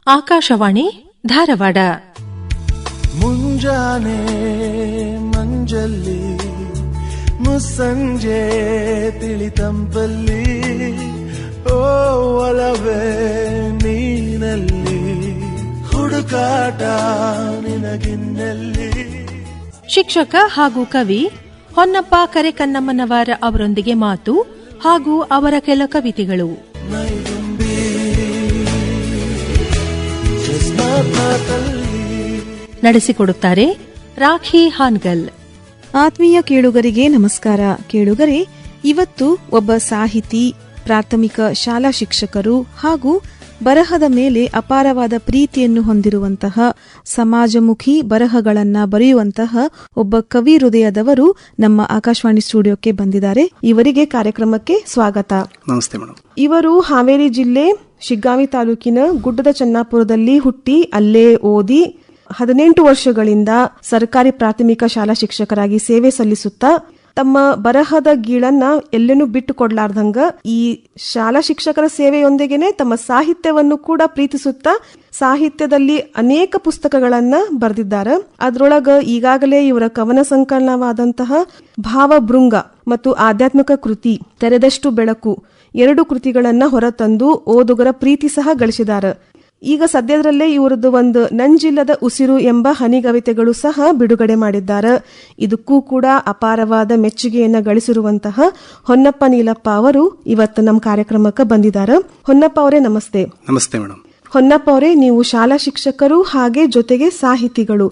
ಆಕಾಶವಾಣಿ ಧಾರವಾಡ. ಮುಂಜಾನೆ ಮಂಜಲ್ಲಿ ಮುಸ್ಸಂಜೆ ತಿಳಿತಂಪಲ್ಲಿ ಓ ಒಲವೇ ನೀನಲ್ಲಿ ಹುಡುಕಾಟ ನಿನಗಿನ್ನಲ್ಲಿ. ಶಿಕ್ಷಕ ಹಾಗೂ ಕವಿ ಹೊನ್ನಪ್ಪ ಕರೆಕನ್ನಮ್ಮನವರ ಅವರೊಂದಿಗೆ ಮಾತು ಹಾಗೂ ಅವರ ಕೆಲ ಕವಿತೆಗಳು. ನಡೆಸಿಕೊಡುತ್ತಾರೆ ರಾಖಿ ಹಾನ್ಗಲ್. ಆತ್ಮೀಯ ಕೇಳುಗರಿಗೆ ನಮಸ್ಕಾರ. ಕೇಳುಗರೆ, ಇವತ್ತು ಒಬ್ಬ ಸಾಹಿತಿ, ಪ್ರಾಥಮಿಕ ಶಾಲಾ ಶಿಕ್ಷಕರು ಹಾಗೂ ಬರಹದ ಮೇಲೆ ಅಪಾರವಾದ ಪ್ರೀತಿಯನ್ನು ಹೊಂದಿರುವಂತಹ, ಸಮಾಜಮುಖಿ ಬರಹಗಳನ್ನ ಬರೆಯುವಂತಹ ಒಬ್ಬ ಕವಿ ಹೃದಯದವರು ನಮ್ಮ ಆಕಾಶವಾಣಿ ಸ್ಟುಡಿಯೋಕ್ಕೆ ಬಂದಿದ್ದಾರೆ. ಇವರಿಗೆ ಕಾರ್ಯಕ್ರಮಕ್ಕೆ ಸ್ವಾಗತ. ನಮಸ್ತೆ ಮೇಡಮ್. ಇವರು ಹಾವೇರಿ ಜಿಲ್ಲೆ ಶಿಗ್ಗಾವಿ ತಾಲೂಕಿನ ಗುಡ್ಡದ ಚನ್ನಾಪುರದಲ್ಲಿ ಹುಟ್ಟಿ ಅಲ್ಲೇ ಓದಿ 18 ವರ್ಷಗಳಿಂದ ಸರ್ಕಾರಿ ಪ್ರಾಥಮಿಕ ಶಾಲಾ ಶಿಕ್ಷಕರಾಗಿ ಸೇವೆ ಸಲ್ಲಿಸುತ್ತಾ ತಮ್ಮ ಬರಹದ ಗೀಳನ್ನ ಎಲ್ಲೇನೂ ಬಿಟ್ಟು ಕೊಡ್ಲಾರ್ದಂಗ ಈ ಶಾಲಾ ಶಿಕ್ಷಕರ ಸೇವೆಯೊಂದಿಗೆನೆ ತಮ್ಮ ಸಾಹಿತ್ಯವನ್ನು ಕೂಡ ಪ್ರೀತಿಸುತ್ತಾ ಸಾಹಿತ್ಯದಲ್ಲಿ ಅನೇಕ ಪುಸ್ತಕಗಳನ್ನ ಬರೆದಿದ್ದಾರೆ. ಅದರೊಳಗ ಈಗಾಗಲೇ ಇವರ ಕವನ ಸಂಕಲನವಾದಂತಹ ಭಾವಭೃಂಗ ಮತ್ತು ಆಧ್ಯಾತ್ಮಿಕ ಕೃತಿ ತೆರೆದಷ್ಟು ಬೆಳಕು 2 ಕೃತಿಗಳನ್ನ ಹೊರತಂದು ಓದುಗರ ಪ್ರೀತಿ ಸಹ ಗಳಿಸಿದ್ದಾರೆ. ಈಗ ಸದ್ಯದಲ್ಲೇ ಇವರದ್ದು ಒಂದು ನಂಜಿಲ್ಲದ ಉಸಿರು ಎಂಬ ಹನಿಗವಿತೆಗಳು ಸಹ ಬಿಡುಗಡೆ ಮಾಡಿದ್ದಾರೆ. ಇದಕ್ಕೂ ಕೂಡ ಅಪಾರವಾದ ಮೆಚ್ಚುಗೆಯನ್ನ ಗಳಿಸಿರುವಂತಹ ಹೊನ್ನಪ್ಪ ನೀಲಪ್ಪ ಅವರು ಇವತ್ತು ನಮ್ಮ ಕಾರ್ಯಕ್ರಮಕ್ಕೆ ಬಂದಿದ್ದಾರೆ. ಹೊನ್ನಪ್ಪ ಅವರೇ ನಮಸ್ತೆ. ನಮಸ್ತೆ ಮೇಡಮ್. ಹೊನ್ನಪ್ಪ ಅವರೇ, ನೀವು ಶಾಲಾ ಶಿಕ್ಷಕರು ಹಾಗೆ ಜೊತೆಗೆ ಸಾಹಿತಿಗಳು,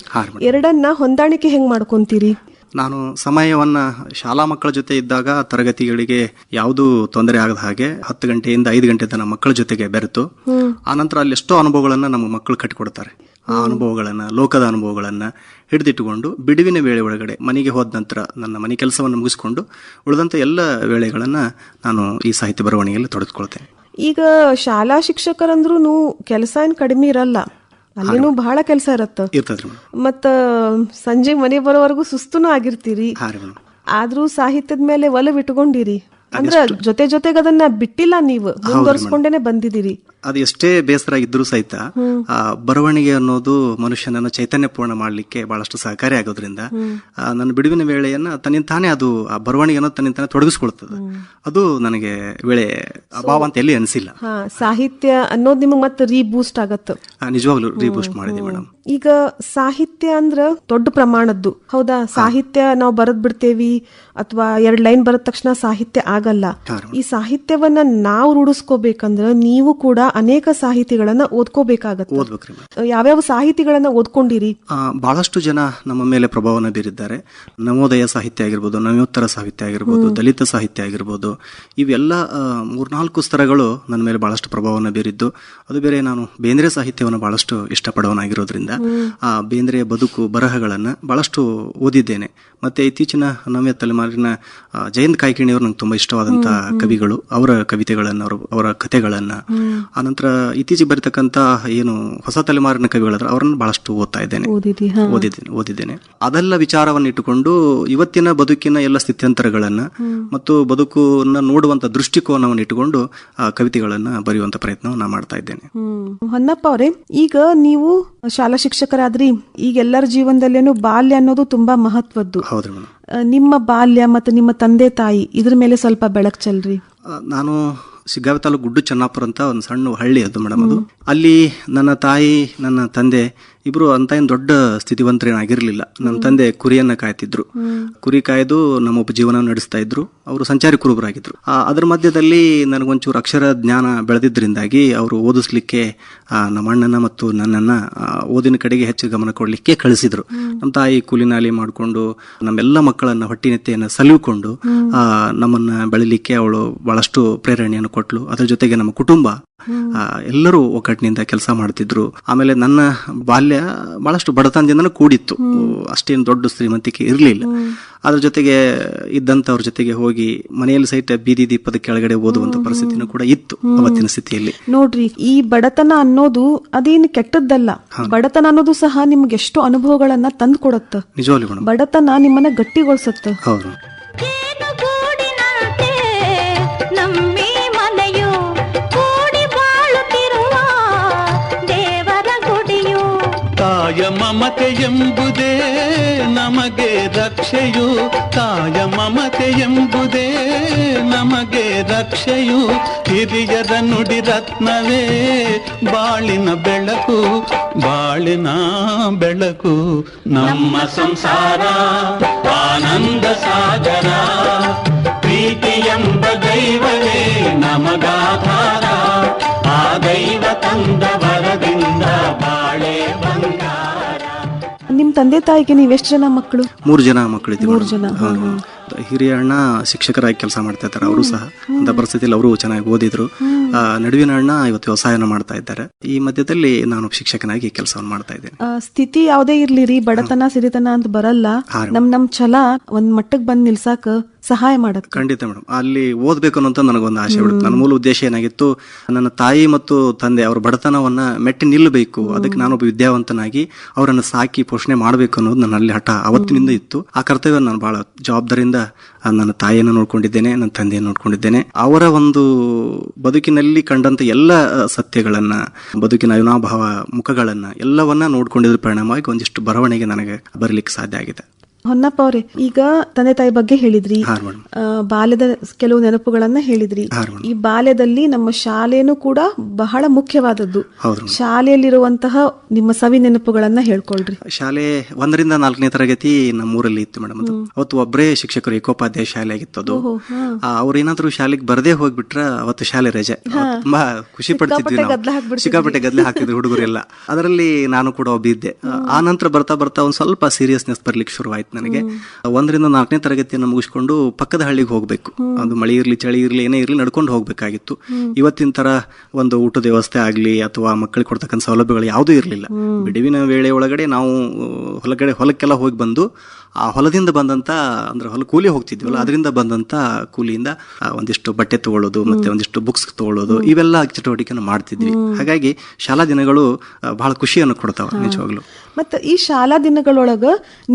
ಎರಡನ್ನ ಹೊಂದಾಣಿಕೆ ಹೆಂಗ್ ಮಾಡ್ಕೊಂತೀರಿ? ನಾನು ಸಮಯವನ್ನ ಶಾಲಾ ಮಕ್ಕಳ ಜೊತೆ ಇದ್ದಾಗ ತರಗತಿಗಳಿಗೆ ಯಾವುದೂ ತೊಂದರೆ ಆಗದ ಹಾಗೆ 10 ಗಂಟೆಯಿಂದ 5 ಗಂಟೆ ತನಕ ಮಕ್ಕಳ ಜೊತೆಗೆ ಬೆರೆತು ಆನಂತರ ಅಲ್ಲಿ ಎಷ್ಟೋ ಅನುಭವಗಳನ್ನ ನಮ್ಮ ಮಕ್ಕಳು ಕಟ್ಟಿಕೊಡ್ತಾರೆ. ಆ ಅನುಭವಗಳನ್ನ, ಲೋಕದ ಅನುಭವಗಳನ್ನ ಹಿಡಿದಿಟ್ಟುಕೊಂಡು ಬಿಡುವಿನ ವೇಳೆ ಒಳಗಡೆ ಮನೆಗೆ ಹೋದ ನಂತರ ನನ್ನ ಮನೆ ಕೆಲಸವನ್ನು ಮುಗಿಸಿಕೊಂಡು ಉಳಿದಂತ ಎಲ್ಲ ವೇಳೆಗಳನ್ನ ನಾನು ಈ ಸಾಹಿತ್ಯ ಬರವಣಿಗೆಯಲ್ಲಿ ತೊಡಗಿಸ್ಕೊಳ್ತೇನೆ. ಈಗ ಶಾಲಾ ಶಿಕ್ಷಕರಂದ್ರೂ ಕೆಲಸ ಏನ್ ಕಡಿಮೆ ಇರಲ್ಲ, ಅಲ್ಲಿನೂ ಬಹಳ ಕೆಲಸ ಇರತ್ತ. ಮತ್ತ ಸಂಜೆ ಮನೆ ಬರೋವರೆಗೂ ಸುಸ್ತುನೂ ಆಗಿರ್ತೀರಿ. ಆದ್ರೂ ಸಾಹಿತ್ಯದ ಮೇಲೆ ಒಲವು ಇಟ್ಕೊಂಡಿರಿ ಅಂದ್ರೆ ಜೊತೆಗೆ ಅದನ್ನ ಬಿಟ್ಟಿಲ್ಲ, ನೀವು ಮುಂದುವರ್ಸ್ಕೊಂಡೇನೆ ಬಂದಿದ್ದೀರಿ. ಅದು ಎಷ್ಟೇ ಬೇಸರ ಇದ್ರೂ ಸಹಿತ ಆ ಬರವಣಿಗೆ ಅನ್ನೋದು ಮನುಷ್ಯನನ್ನು ಚೈತನ್ಯಪೂರ್ಣ ಮಾಡ್ಲಿಕ್ಕೆ ಬಹಳಷ್ಟು ಸಹಕಾರಿ ಆಗೋದ್ರಿಂದ ನನ್ನ ಬಿಡುವಿನ ವೇಳೆಯನ್ನ ತನ್ನಿಂತಾನೆ ಅದು ಆ ಬರವಣಿಗೆ ಅನ್ನೋದು ತನ್ನಿಂತಾನೆ ತೊಡಗಿಸ್ಕೊಳ್ತದೆ. ಅದು ನನಗೆ ವೇಳೆ ಅಭಾವ ಅಂತ ಎಲ್ಲಿ ಅನಿಸಿಲ್ಲ. ಸಾಹಿತ್ಯ ಅನ್ನೋದು ನಿಮಗೆ ಮತ್ತೆ ರೀಬೂಸ್ಟ್ ಆಗತ್ತ. ನಿಜವಾಗ್ಲೂ ರೀಬೂಸ್ಟ್ ಮಾಡಿದೆ ಮೇಡಮ್. ಈಗ ಸಾಹಿತ್ಯ ಅಂದ್ರ ದೊಡ್ಡ ಪ್ರಮಾಣದ್ದು, ಹೌದಾ? ಸಾಹಿತ್ಯ ನಾವು ಬರದ್ ಬಿಡ್ತೇವಿ ಅಥವಾ 2 ಲೈನ್ ಬರದ ತಕ್ಷಣ ಸಾಹಿತ್ಯ ಆಗಲ್ಲ. ಈ ಸಾಹಿತ್ಯವನ್ನ ನಾವು ರೂಢಿಸ್ಕೋಬೇಕಂದ್ರ ನೀವು ಕೂಡ ಅನೇಕ ಸಾಹಿತಿಗಳನ್ನ ಓದ್ಕೋಬೇಕಾಗತ್ತೆ. ಯಾವ್ಯಾವ ಸಾಹಿತಿಗಳನ್ನ ಓದ್ಕೊಂಡಿರಿ? ಬಹಳಷ್ಟು ಜನ ನಮ್ಮ ಮೇಲೆ ಪ್ರಭಾವನ ಬೀರಿದ್ದಾರೆ. ನವೋದಯ ಸಾಹಿತ್ಯ ಆಗಿರ್ಬೋದು, ನವ್ಯೋತ್ತರ ಸಾಹಿತ್ಯ ಆಗಿರ್ಬೋದು, ದಲಿತ ಸಾಹಿತ್ಯ ಆಗಿರ್ಬೋದು, ಇವೆಲ್ಲ 3-4 ಸ್ತರಗಳು ನನ್ನ ಮೇಲೆ ಬಹಳಷ್ಟು ಪ್ರಭಾವನ ಬೀರಿದ್ದು. ಅದು ಬೇರೆ, ನಾನು ಬೇಂದ್ರೆ ಸಾಹಿತ್ಯವನ್ನು ಬಹಳಷ್ಟು ಇಷ್ಟಪಡೋನಾಗಿರೋದ್ರಿಂದ ಆ ಬೇಂದ್ರೆಯ ಬದುಕು ಬರಹಗಳನ್ನ ಬಹಳಷ್ಟು ಓದಿದ್ದೇನೆ. ಮತ್ತೆ ಇತ್ತೀಚಿನ ನವ್ಯ ತಲೆಮಾರಿನ ಜಯಂತ್ ಕಾಯ್ಕಿಣಿಯವರು ನಂಗೆ ತುಂಬಾ ಇಷ್ಟವಾದಂತಹ ಕವಿಗಳು. ಅವರ ಕವಿತೆಗಳನ್ನ, ಅವರ ಕಥೆಗಳನ್ನ, ಆನಂತರ ಇತ್ತೀಚೆಗೆ ಬರೀತಕ್ಕಂತ ಏನು ಹೊಸ ತಲೆಮಾರಿನ ಕವಿಗಳಾದ್ರೆ ಅವರನ್ನು ಬಹಳಷ್ಟು ಓದಿದ್ದೇನೆ. ಅದೆಲ್ಲ ವಿಚಾರವನ್ನು ಇಟ್ಟುಕೊಂಡು ಇವತ್ತಿನ ಬದುಕಿನ ಎಲ್ಲ ಸ್ಥಿತ್ಯಂತರಗಳನ್ನ ಮತ್ತು ಬದುಕನ್ನ ನೋಡುವಂತ ದೃಷ್ಟಿಕೋನವನ್ನು ಇಟ್ಟುಕೊಂಡು ಆ ಕವಿತೆಗಳನ್ನ ಬರೆಯುವಂತ ಪ್ರಯತ್ನವನ್ನ ಮಾಡ್ತಾ ಇದ್ದೇನೆ. ಹೊನ್ನಪ್ಪ ಅವರೇ, ಈಗ ನೀವು ಶಾಲಾ ಶಿಕ್ಷಕರಾದ್ರಿ, ಈಗ ಎಲ್ಲರ ಜೀವನದಲ್ಲೇನು ಬಾಲ್ಯ ಅನ್ನೋದು ತುಂಬಾ ಮಹತ್ವದ್ದು. ಹೌದ್ರಿ ಮೇಡಮ್. ನಿಮ್ಮ ಬಾಲ್ಯ ಮತ್ತು ನಿಮ್ಮ ತಂದೆ ತಾಯಿ ಇದ್ರ ಮೇಲೆ ಸ್ವಲ್ಪ ಬೆಳಕು ಚೆಲ್ರಿ. ನಾನು ಶಿಗ್ಗಾವಿ ತಾಲೂಕು ಗುಡ್ಡು ಚನ್ನಾಪುರ ಅಂತ ಒಂದು ಸಣ್ಣ ಹಳ್ಳಿ ಅದು ಮೇಡಮ್. ಅದು ಅಲ್ಲಿ ನನ್ನ ತಾಯಿ, ನನ್ನ ತಂದೆ ಇಬ್ರು ಅಂತ ಏನ್ ದೊಡ್ಡ ಸ್ಥಿತಿವಂತರೇನಾಗಿರ್ಲಿಲ್ಲ. ನಮ್ಮ ತಂದೆ ಕುರಿಯನ್ನ ಕಾಯ್ತಿದ್ರು. ಕುರಿ ಕಾಯ್ದು ನಮ್ಮೊಬ್ಬ ಜೀವನ ನಡೆಸ್ತಾ ಇದ್ರು. ಅವರು ಸಂಚಾರಿ ಕುರುಬರಾಗಿದ್ರು. ಅದ್ರ ಮಧ್ಯದಲ್ಲಿ ನನಗೊಂಚೂರು ಅಕ್ಷರ ಜ್ಞಾನ ಬೆಳೆದಿದ್ರಿಂದಾಗಿ ಅವರು ಓದಿಸ್ಲಿಕ್ಕೆ ನಮ್ಮ ಅಣ್ಣನ ಮತ್ತು ನನ್ನನ್ನ ಓದಿನ ಕಡೆಗೆ ಹೆಚ್ಚು ಗಮನ ಕೊಡ್ಲಿಕ್ಕೆ ಕಳಿಸಿದ್ರು. ನಮ್ಮ ತಾಯಿ ಕೂಲಿನಾಲಿ ಮಾಡಿಕೊಂಡು ನಮ್ಮೆಲ್ಲ ಮಕ್ಕಳನ್ನ ಹೊಟ್ಟಿನೆತ್ತೆಯನ್ನು ಸಲುಕೊಂಡು ನಮ್ಮನ್ನ ಬೆಳಿಲಿಕ್ಕೆ ಅವಳು ಬಹಳಷ್ಟು ಪ್ರೇರಣೆಯನ್ನು ಕೊಟ್ಲು. ಅದ್ರ ಜೊತೆಗೆ ನಮ್ಮ ಕುಟುಂಬ ಎಲ್ಲರೂ ಒಗ್ಗಟ್ಟಿನಿಂದ ಕೆಲಸ ಮಾಡ್ತಿದ್ರು. ಆಮೇಲೆ ನನ್ನ ಬಾಲ್ಯ ಬಹಳಷ್ಟು ಬಡತನದಿಂದನೂ ಕೂಡಿತ್ತು. ಅಷ್ಟೇನು ದೊಡ್ಡ ಶ್ರೀಮಂತಿಕೆ ಇರಲಿಲ್ಲ. ಅದ್ರ ಜೊತೆಗೆ ಇದ್ದಂತವ್ರ ಜೊತೆಗೆ ಹೋಗಿ ಮನೆಯಲ್ಲಿ ಸಹಿತ ಬೀದಿ ದೀಪದ ಕೆಳಗಡೆ ಓದುವಂತ ಪರಿಸ್ಥಿತಿನೂ ಕೂಡ ಇತ್ತು ಅವತ್ತಿನ ಸ್ಥಿತಿಯಲ್ಲಿ. ನೋಡ್ರಿ, ಈ ಬಡತನ ಅನ್ನೋದು ಅದೇನು ಕೆಟ್ಟದ್ದಲ್ಲ. ಬಡತನ ಅನ್ನೋದು ಸಹ ನಿಮ್ಗೆ ಎಷ್ಟು ಅನುಭವಗಳನ್ನ ತಂದು ಕೊಡುತ್ತ. ನಿಜವಾಗ್ಲೂ ಬಡತನ ನಿಮ್ಮನ್ನ ಗಟ್ಟಿಗೊಳಿಸುತ್ತೆ. ಹೌದು. ನಮ್ಮಿ ಮನೆಯು ಕೂಡಿ ಬಾಳುತ್ತಿರುವ ದೇವ ತಾಯ ಮಮತೆ ಎಂಬುದೇ ನಮಗೆ ರಕ್ಷೆಯು, ತಾಯ ಮಮತೆ ಎಂಬುದೇ ನಮಗೆ ರಕ್ಷೆಯು. ಹಿರಿಯರ ನುಡಿ ರತ್ನವೇ ಬಾಳಿನ ಬೆಳಕು, ಬಾಳಿನ ಬೆಳಕು. ನಮ್ಮ ಸಂಸಾರ ಆನಂದ ಸಾಗರ, ಪ್ರೀತಿ ಎಂಬ ದೈವವೇ ನಮಗಾಧಾರ. ಆ ದೈವ ತಂದ ವರದಿಂದ ಬಾಳೆ ಬಂಗಾರ. ನಿಮ್ ತಂದೆ ತಾಯಿಗೆ ನೀವ್ ಎಷ್ಟು ಜನ ಮಕ್ಕಳು? 3 ಜನ ಮಕ್ಕಳಿದ್ದೀವಿ. 3 ಜನ. ಹಿರಿಯ ಅಣ್ಣ ಶಿಕ್ಷಕರಾಗಿ ಕೆಲಸ ಮಾಡ್ತಾ ಇದ್ದಾರೆ. ಅವರು ಸಹ ಅಂತ ಪರಿಸ್ಥಿತಿಯಲ್ಲಿ ಅವರು ಚೆನ್ನಾಗಿ ಓದಿದ್ರು. ನಡುವಿನ ಅಣ್ಣ ಇವತ್ತು ವ್ಯವಸಾಯನ ಮಾಡ್ತಾ ಇದ್ದಾರೆ. ಈ ಮಧ್ಯದಲ್ಲಿ ನಾನು ಶಿಕ್ಷಕನಾಗಿ ಕೆಲಸವನ್ನು ಮಾಡ್ತಾ ಇದ್ದೇನೆ. ಸ್ಥಿತಿ ಯಾವುದೇ ಇರ್ಲಿರಿ, ಬಡತನ ಸಿರಿತನ ಅಂತ ಬರಲ್ಲ. ನಮ್ ಛಲ ಒಂದ್ ಮಟ್ಟಕ್ಕೆ ಬಂದ್ ನಿಲ್ಸಾಕ ಸಹಾಯ ಮಾಡತ್. ಖಂಡಿತ ಮೇಡಮ್. ಅಲ್ಲಿ ಓದ್ಬೇಕು ಅನ್ನೋಂತ ನನಗೊಂದು ಆಸೆ ಬಿಡುತ್ತೆ. ನನ್ನ ಮೂಲ ಉದ್ದೇಶ ಏನಾಗಿತ್ತು, ನನ್ನ ತಾಯಿ ಮತ್ತು ತಂದೆ ಅವರ ಬಡತನವನ್ನ ಮೆಟ್ಟಿ ನಿಲ್ಲಬೇಕು, ಅದಕ್ಕೆ ನಾನೊಬ್ಬ ವಿದ್ಯಾವಂತನಾಗಿ ಅವರನ್ನು ಸಾಕಿ ಪೋಷಣೆ ಮಾಡಬೇಕು ಅನ್ನೋದು ನನ್ನಲ್ಲಿ ಹಠ ಅವತ್ತಿನಿಂದ ಇತ್ತು. ಆ ಕರ್ತವ್ಯ ನಾನು ಬಹಳ ಜವಾಬ್ದಾರಿಯಿಂದ ನನ್ನ ತಾಯಿಯನ್ನು ನೋಡ್ಕೊಂಡಿದ್ದೇನೆ, ನನ್ನ ತಂದೆಯನ್ನು ನೋಡ್ಕೊಂಡಿದ್ದೇನೆ. ಅವರ ಒಂದು ಬದುಕಿನಲ್ಲಿ ಕಂಡಂತ ಎಲ್ಲ ಸತ್ಯಗಳನ್ನ, ಬದುಕಿನ ಅವಿನಾಭಾವ ಮುಖಗಳನ್ನ ಎಲ್ಲವನ್ನ ನೋಡ್ಕೊಂಡಿದ್ರ ಪರಿಣಾಮವಾಗಿ ಒಂದಿಷ್ಟು ಬರವಣಿಗೆ ನನಗೆ ಬರಲಿಕ್ಕೆ ಸಾಧ್ಯ ಆಗಿದೆ. ಹೊನ್ನಪ್ಪ ಅವರೇ, ಈಗ ತಂದೆ ತಾಯಿ ಬಗ್ಗೆ ಹೇಳಿದ್ರಿ, ಬಾಲ್ಯದ ಕೆಲವು ನೆನಪುಗಳನ್ನ ಹೇಳಿದ್ರಿ. ಈ ಬಾಲ್ಯದಲ್ಲಿ ನಮ್ಮ ಶಾಲೆನೂ ಕೂಡ ಬಹಳ ಮುಖ್ಯವಾದದ್ದು. ಶಾಲೆಯಲ್ಲಿರುವಂತಹ ನಿಮ್ಮ ಸವಿ ನೆನಪುಗಳನ್ನ ಹೇಳ್ಕೊಳ್ರಿ. ಶಾಲೆ 1 ರಿಂದ 4ನೇ ತರಗತಿ ನಮ್ಮೂರಲ್ಲಿ ಇತ್ತು ಮೇಡಮ್. ಅದು ಅವತ್ತು ಒಬ್ಬರೇ ಶಿಕ್ಷಕರು, ಏಕೋಪಾಧ್ಯಾಯ ಶಾಲೆ ಆಗಿತ್ತು ಅದು. ಅವ್ರು ಏನಾದ್ರು ಶಾಲೆಗೆ ಬರದೇ ಹೋಗ್ಬಿಟ್ರ ಅವತ್ತು ಶಾಲೆ ರಜೆ. ತುಂಬಾ ಖುಷಿ ಪಡ್ತಿದ್ವಿ ನಾವು, ಸಿಕ್ಕಾಪಟ್ಟೆ ಗದ್ಲೆ ಹಾಕ್ತಿದ್ರು ಹುಡುಗರೆಲ್ಲ. ಅದರಲ್ಲಿ ನಾನು ಕೂಡ ಒಬ್ಬ ಇದ್ದೆ. ಆ ನಂತರ ಬರ್ತಾ ಬರ್ತಾ ಒಂದ್ ಸ್ವಲ್ಪ ಸೀರಿಯಸ್ನೆಸ್ ಬರ್ಲಿಕ್ಕೆ ಶುರುವಾಯ್ತು ನನಗೆ. 1 ರಿಂದ 4ನೇ ತರಗತಿಯನ್ನು ಮುಗಿಸ್ಕೊಂಡು ಪಕ್ಕದ ಹಳ್ಳಿಗೆ ಹೋಗ್ಬೇಕು. ಅದು ಮಳೆ ಇರ್ಲಿ ಚಳಿ ಇರ್ಲಿ ಏನೇ ಇರ್ಲಿ ನಡ್ಕೊಂಡು ಹೋಗ್ಬೇಕಾಗಿತ್ತು. ಇವತ್ತಿನ ತರ ಒಂದು ಊಟದ ವ್ಯವಸ್ಥೆ ಆಗ್ಲಿ ಅಥವಾ ಮಕ್ಕಳಿಗೆ ಕೊಡ್ತಕ್ಕಂಥ ಸೌಲಭ್ಯಗಳು ಯಾವುದೂ ಇರಲಿಲ್ಲ. ಬಿಡುವಿನ ವೇಳೆ ಒಳಗಡೆ ನಾವು ಹೊಲಕ್ಕೆಲ್ಲ ಹೋಗಿ ಬಂದು ಆ ಹೊಲದಿಂದ ಬಂದಂತ, ಅಂದ್ರೆ ಹೊಲ ಕೂಲಿ ಹೋಗ್ತಿದ್ವಲ್ಲ, ಅದರಿಂದ ಬಂದಂತ ಕೂಲಿಯಿಂದ ಒಂದಿಷ್ಟು ಬಟ್ಟೆ ತಗೊಳ್ಳೋದು ಮತ್ತೆ ಒಂದಿಷ್ಟು ಬುಕ್ಸ್ ತಗೊಳ್ಳೋದು, ಇವೆಲ್ಲ ಚಟುವಟಿಕೆಯನ್ನು ಮಾಡ್ತಿದ್ವಿ. ಹಾಗಾಗಿ ಶಾಲಾ ದಿನಗಳು ಬಹಳ ಖುಷಿಯನ್ನು ಕೊಡ್ತಾವ ನಿಜವಾಗ್ಲು. ಮತ್ತೆ ಈ ಶಾಲಾ ದಿನಗಳೊಳಗ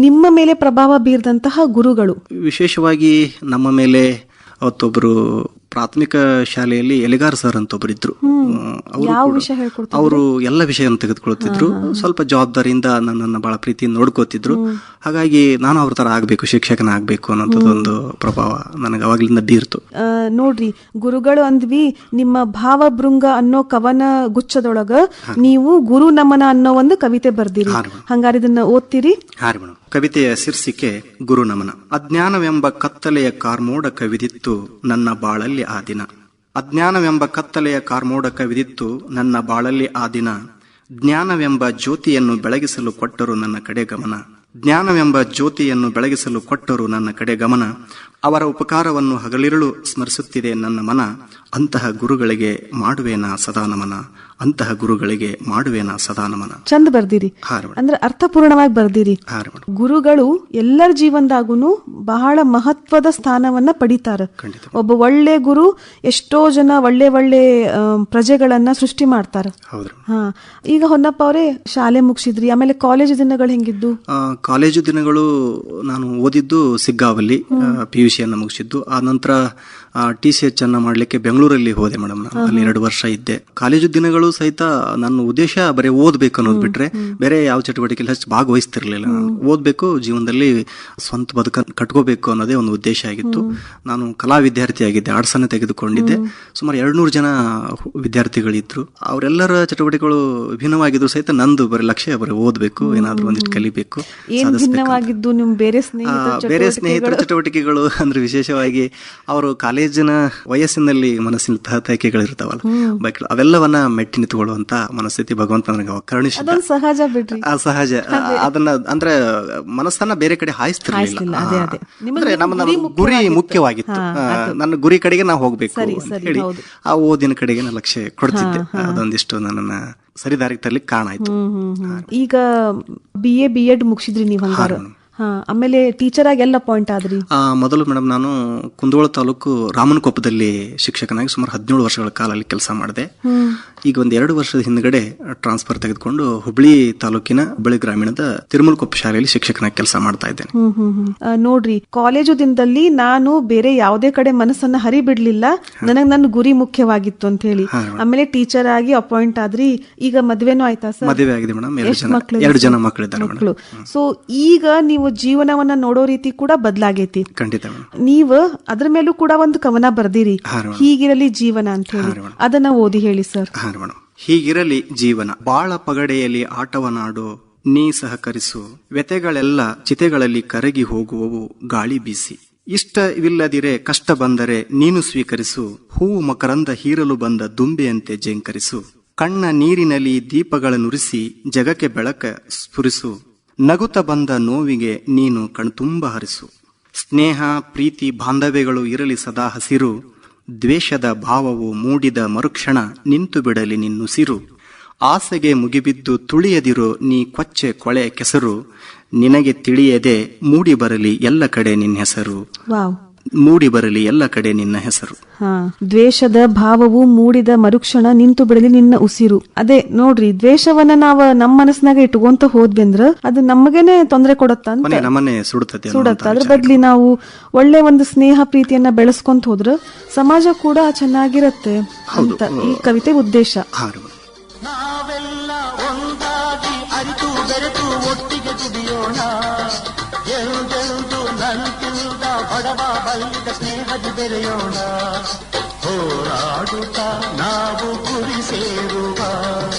ನಿಮ್ಮ ಮೇಲೆ ಪ್ರಭಾವ ಬೀರಿದಂತಹ ಗುರುಗಳು? ವಿಶೇಷವಾಗಿ ನಮ್ಮ ಮೇಲೆ ಅವತ್ತೊಬ್ರು ಪ್ರಾಥಮಿಕ ಶಾಲೆಯಲ್ಲಿ ಎಲೆಗಾರ್ ಸರ್ ಅಂತ ಒಬ್ರು ಇದ್ರು. ಅವರು ಎಲ್ಲ ವಿಷಯವನ್ನು ತೆಗೆದುಕೊಳ್ತಿದ್ರು. ಸ್ವಲ್ಪ ಜವಾಬ್ದಾರಿಯಿಂದ ನನ್ನನ್ನು ಬಹಳ ಪ್ರೀತಿಯಿಂದ ನೋಡ್ಕೋತಿದ್ರು. ಹಾಗಾಗಿ ನಾನು ಅವ್ರ ತರ ಆಗ್ಬೇಕು, ಶಿಕ್ಷಕನ ಆಗ್ಬೇಕು ಅನ್ನೋಂಥದ್ದೊಂದು ಪ್ರಭಾವ ನನಗೆ ಅವಾಗ್ಲಿಂದ ಬೀರ್ತು. ನೋಡ್ರಿ, ಗುರುಗಳು ಅಂದ್ವಿ, ನಿಮ್ಮ ಭಾವಭೃಂಗ ಅನ್ನೋ ಕವನ ಗುಚ್ಛದೊಳಗ ನೀವು ಗುರು ನಮನ ಅನ್ನೋ ಒಂದು ಕವಿತೆ ಬರ್ದಿರಿ. ಹಂಗಾರೆ ಇದನ್ನ ಓದ್ತೀರಿ? ಹಾರಿ ಮೇಡಮ್. ಕವಿತೆಯ ಶೀರ್ಷಿಕೆ ಗುರು ನಮನ. ಅಜ್ಞಾನವೆಂಬ ಕತ್ತಲೆಯ ಕಾರ್ಮೋಡ ಕವಿದಿತ್ತು ನನ್ನ ಬಾಳಲ್ಲಿ ಆ ದಿನ. ಅಜ್ಞಾನವೆಂಬ ಕತ್ತಲೆಯ ಕಾರ್ಮೋಡ ಕವಿದಿತ್ತು ನನ್ನ ಬಾಳಲ್ಲಿ ಆ ದಿನ. ಜ್ಞಾನವೆಂಬ ಜ್ಯೋತಿಯನ್ನು ಬೆಳಗಿಸಲು ಕೊಟ್ಟರು ನನ್ನ ಕಡೆ ಗಮನ. ಜ್ಞಾನವೆಂಬ ಜ್ಯೋತಿಯನ್ನು ಬೆಳಗಿಸಲು ಕೊಟ್ಟರು ನನ್ನ ಕಡೆ ಗಮನ. ಅವರ ಉಪಕಾರವನ್ನು ಹಗಲಿರುಳು ಸ್ಮರಿಸುತ್ತಿದೆ ನನ್ನ ಮನ. ಅಂತಹ ಗುರುಗಳಿಗೆ ಮಾಡುವೇನ ಸದಾ ನಮನ. ಅಂತಹ ಗುರುಗಳಿಗೆ ಮಾಡುವೇನ ಸದಾ ನಮನ. ಚಂದ ಬರ್ದಿರಿ, ಅಂದ್ರೆ ಅರ್ಥಪೂರ್ಣವಾಗಿ ಬರ್ದಿರಿ. ಗುರುಗಳು ಎಲ್ಲರ ಜೀವನದಾಗೂ ಬಹಳ ಮಹತ್ವದ ಸ್ಥಾನವನ್ನ ಪಡಿತಾರ. ಒಬ್ಬ ಒಳ್ಳೆ ಗುರು ಎಷ್ಟೋ ಜನ ಒಳ್ಳೆ ಒಳ್ಳೆ ಪ್ರಜೆಗಳನ್ನ ಸೃಷ್ಟಿ ಮಾಡ್ತಾರ. ಈಗ ಹೊನ್ನಪ್ಪ ಅವರೇ ಶಾಲೆ ಮುಗಿಸಿದ್ರಿ, ಆಮೇಲೆ ಕಾಲೇಜು ದಿನಗಳು ಹೆಂಗಿದ್ದು? ಕಾಲೇಜು ದಿನಗಳು ನಾನು ಓದಿದ್ದು ಸಿಗ್ಗಾವಲ್ಲಿ, PUC ಅನ್ನ ಮುಗಿಸಿದ್ದು. ಆ ನಂತರ TCH ಅನ್ನ ಮಾಡ್ಲಿಕ್ಕೆ ಬೆಂಗಳೂರಲ್ಲಿ ಹೋದೆ ಮೇಡಮ್. ನಾನು ಅಲ್ಲಿ 2 ವರ್ಷ ಇದ್ದೆ. ಕಾಲೇಜು ದಿನಗಳು ಸಹಿತ ನನ್ನ ಉದ್ದೇಶ ಬರೀ ಓದ್ಬೇಕು ಅನ್ನೋದು ಬಿಟ್ರೆ ಬೇರೆ ಯಾವ ಚಟುವಟಿಕೆಯಲ್ಲಿ ಹೆಚ್ಚು ಭಾಗವಹಿಸ್ತಿರ್ಲಿಲ್ಲ. ನಾನು ಓದ್ಬೇಕು, ಜೀವನದಲ್ಲಿ ಸ್ವಂತ ಬದುಕ ಕಟ್ಕೋಬೇಕು ಅನ್ನೋದೇ ಒಂದು ಉದ್ದೇಶ ಆಗಿತ್ತು. ನಾನು ಕಲಾ ವಿದ್ಯಾರ್ಥಿ ಆಗಿದ್ದೆ, ಆರ್ಟ್ಸ್ ಅನ್ನು ತೆಗೆದುಕೊಂಡಿದ್ದೆ. ಸುಮಾರು 200 ಜನ ವಿದ್ಯಾರ್ಥಿಗಳಿದ್ರು. ಅವರೆಲ್ಲರ ಚಟುವಟಿಕೆಗಳು ವಿಭಿನ್ನವಾಗಿದ್ರು ಸಹಿತ ನಂದು ಬರೀ ಲಕ್ಷ್ಯ ಬರೀ ಓದ್ಬೇಕು, ಏನಾದ್ರೂ ಒಂದಿಷ್ಟು ಕಲಿಬೇಕು. ಬೇರೆ ಸ್ನೇಹಿತರ ಚಟುವಟಿಕೆಗಳು ಅಂದ್ರೆ ವಿಶೇಷವಾಗಿ ಅವರು ಕಾಲೇಜಿನ ವಯಸ್ಸಿನಲ್ಲಿ ಮನಸ್ಸಿನ ತಹತೈಕೆಗಳಿರ್ತಾವಲ್ಲ, ಅವೆಲ್ಲವನ್ನ ಮೆಟ್ಟಿ ನಿಂತುಕೊಳ್ಳುವಂತ ಮನಸ್ಥಿತಿ ಭಗವಂತ ನನಗೆ ಕರುಣಿಸಿದ. ಸಹಜ ಬಿಡ್ರಿ, ಸಹಜ. ಅದನ್ನ ಅಂದ್ರೆ ಮನಸ್ಸನ್ನ ಬೇರೆ ಕಡೆ ಹಾಯಿಸ್ತಿರ್ಲಿಲ್ಲ. ಅಂದ್ರೆ ನಮ್ಮ ಗುರಿ ಮುಖ್ಯವಾಗಿತ್ತು. ನನ್ನ ಗುರಿ ಕಡೆಗೆ ನಾವು ಹೋಗ್ಬೇಕು ಅಂತ ಹೇಳಿ ಆ ಓದಿನ ಕಡೆಗೆ ನಾನು ಲಕ್ಷ್ಯ ಕೊಡ್ತಿದ್ದೆ. ಅದೊಂದಿಷ್ಟು ನನ್ನನ್ನ ಸರಿದಾರಿಗೆ ತರ್ಲಿಕ್ಕೆ ಕಾರಣ ಆಯ್ತು. ಈಗ BA B.Ed ಮುಗಿಸಿದ್ರಿ ನೀವು? ಹಂಗಾರ ಆಮೇಲೆ ಟೀಚರ್ ಆಗಿ ಎಲ್ಲ ಅಪಾಯಿಂಟ್ ಆದ್ರಿ? ಮೊದಲು ಮೇಡಮ್ ನಾನು ಕುಂದಗೋಳ ತಾಲೂಕು ರಾಮನಕೊಪ್ಪದಲ್ಲಿ ಶಿಕ್ಷಕನಾಗಿ ಸುಮಾರು 17 ವರ್ಷಗಳ ಕಾಲ ಅಲ್ಲಿ ಕೆಲಸ ಮಾಡಿದೆ. ಈಗ ಒಂದ್ 2 ವರ್ಷದ ಹಿಂದ್ಗಡೆ ಟ್ರಾನ್ಸ್ಫರ್ ತೆಗೆದುಕೊಂಡು ಹುಬ್ಳಿ ತಾಲೂಕಿನ ಹುಬ್ಬಳ್ಳಿ ಗ್ರಾಮೀಣದ ತಿರುಮಲಕೊಪ್ಪ ಶಾಲೆಯಲ್ಲಿ ಶಿಕ್ಷಕನಾಗಿ ಕೆಲಸ ಮಾಡ್ತಾ ಇದ್ದೇನೆ. ನೋಡ್ರಿ, ಕಾಲೇಜು ದಿನದಲ್ಲಿ ನಾನು ಬೇರೆ ಯಾವುದೇ ಕಡೆ ಮನಸ್ಸನ್ನ ಹರಿಬಿಡ್ಲಿಲ್ಲ, ನನಗ್ ನನ್ನ ಗುರಿ ಮುಖ್ಯವಾಗಿತ್ತು ಅಂತ ಹೇಳಿ. ಆಮೇಲೆ ಟೀಚರ್ ಆಗಿ ಅಪಾಯಿಂಟ್ ಆದ್ರಿ. ಈಗ ಮದ್ವೆನೂ ಆಯ್ತಾ ಸರ್? ಮದುವೆ ಆಗಿದೆ ಮೇಡಮ್. 2 ಜನ ಮಕ್ಕಳಿದ್ದಾರೆ. ಸೊ ಈಗ ನೀವು ಜೀವನವನ್ನ ನೋಡೋ ರೀತಿ ಕೂಡ ಬದಲಾಗೈತಿ. ಖಂಡಿತ. ನೀವು ಅದ್ರ ಮೇಲೂ ಕೂಡ ಒಂದು ಕವನ ಬರ್ದಿರಿ, ಹೀಗಿರಲಿ ಜೀವನ ಅಂತ ಹೇಳಿ. ಅದನ್ನ ಓದಿ ಹೇಳಿ ಸರ್. ಹೀಗಿರಲಿ ಜೀವನ, ಬಾಳ ಪಗಡೆಯಲ್ಲಿ ಆಟವನಾಡು, ನೀ ಸಹಕರಿಸು, ವ್ಯತೆಗಳೆಲ್ಲ ಚಿತೆಗಳಲ್ಲಿ ಕರಗಿ ಹೋಗುವವು ಗಾಳಿ ಬೀಸಿ. ಇಷ್ಟವಿಲ್ಲದಿರೆ ಕಷ್ಟ ಬಂದರೆ ನೀನು ಸ್ವೀಕರಿಸು, ಹೂವು ಮಕರಂದ ಹೀರಲು ಬಂದ ದುಂಬೆಯಂತೆ ಜೇಂಕರಿಸು. ಕಣ್ಣ ನೀರಿನಲ್ಲಿ ದೀಪಗಳ ನುರಿಸಿ ಜಗಕ್ಕೆ ಬೆಳಕ ಸ್ಫುರಿಸು, ನಗುತ್ತ ಬಂದ ನೋವಿಗೆ ನೀನು ಕಣ್ತುಂಬ ಹರಿಸು. ಸ್ನೇಹ ಪ್ರೀತಿ ಬಾಂಧವ್ಯಗಳು ಇರಲಿ ಸದಾ ಹಸಿರು, ದ್ವೇಷದ ಭಾವವು ಮೂಡಿದ ಮರುಕ್ಷಣ ನಿಂತು ಬಿಡಲಿ ನಿನ್ನುಸಿರು. ಆಸೆಗೆ ಮುಗಿಬಿದ್ದು ತುಳಿಯದಿರು ನೀ ಕೊಚ್ಚೆ ಕೊಳೆ ಕೆಸರು, ನಿನಗೆ ತಿಳಿಯದೆ ಮೂಡಿ ಬರಲಿ ಎಲ್ಲ ಕಡೆ ನಿನ್ನ ಹೆಸರು. ಮೂಡಿ ಬರಲಿ ಎಲ್ಲ ಕಡೆ ನಿನ್ನ ಹೆಸರು. ದ್ವೇಷದ ಭಾವವು ಮೂಡಿದ ಮರುಕ್ಷಣ ನಿಂತು ಬಿಡಲಿ ನಿನ್ನ ಉಸಿರು. ಅದೇ ನೋಡ್ರಿ, ದ್ವೇಷವನ್ನ ನಾವ್ ನಮ್ಮ ಮನಸ್ಸಿನಾಗ ಇಟ್ಕೊಂತ ಹೋದ್ವಿ ಅಂದ್ರ ಅದು ನಮಗೇನೆ ತೊಂದರೆ ಕೊಡತ್ತ ಅಂತ ಸುಡತ್ತ. ಅದ್ರ ಬದ್ಲಿ ನಾವು ಒಳ್ಳೆ ಒಂದು ಸ್ನೇಹ ಪ್ರೀತಿಯನ್ನ ಬೆಳೆಸ್ಕೊಂತ ಹೋದ್ರ ಸಮಾಜ ಕೂಡ ಚೆನ್ನಾಗಿರತ್ತೆ ಅಂತ ಈ ಕವಿತೆ ಉದ್ದೇಶ. ನಾವೆಲ್ಲ ಒಂದಾಗಿ ಅರಿತು ಬೆರೆತು ಒಟ್ಟಿಗೆ ದುಡಿಯೋಣ, ಎಲ್ಲೆಂದು ನಂತಿಲ್ದ ಬಡವ ಬಲ್ಲಿದ ಸ್ನೇಹದಿ ಬೆರೆಯೋಣ. ಹೋರಾಡುತ್ತ ನಾವು ಗುರಿ ಸೇರುವ,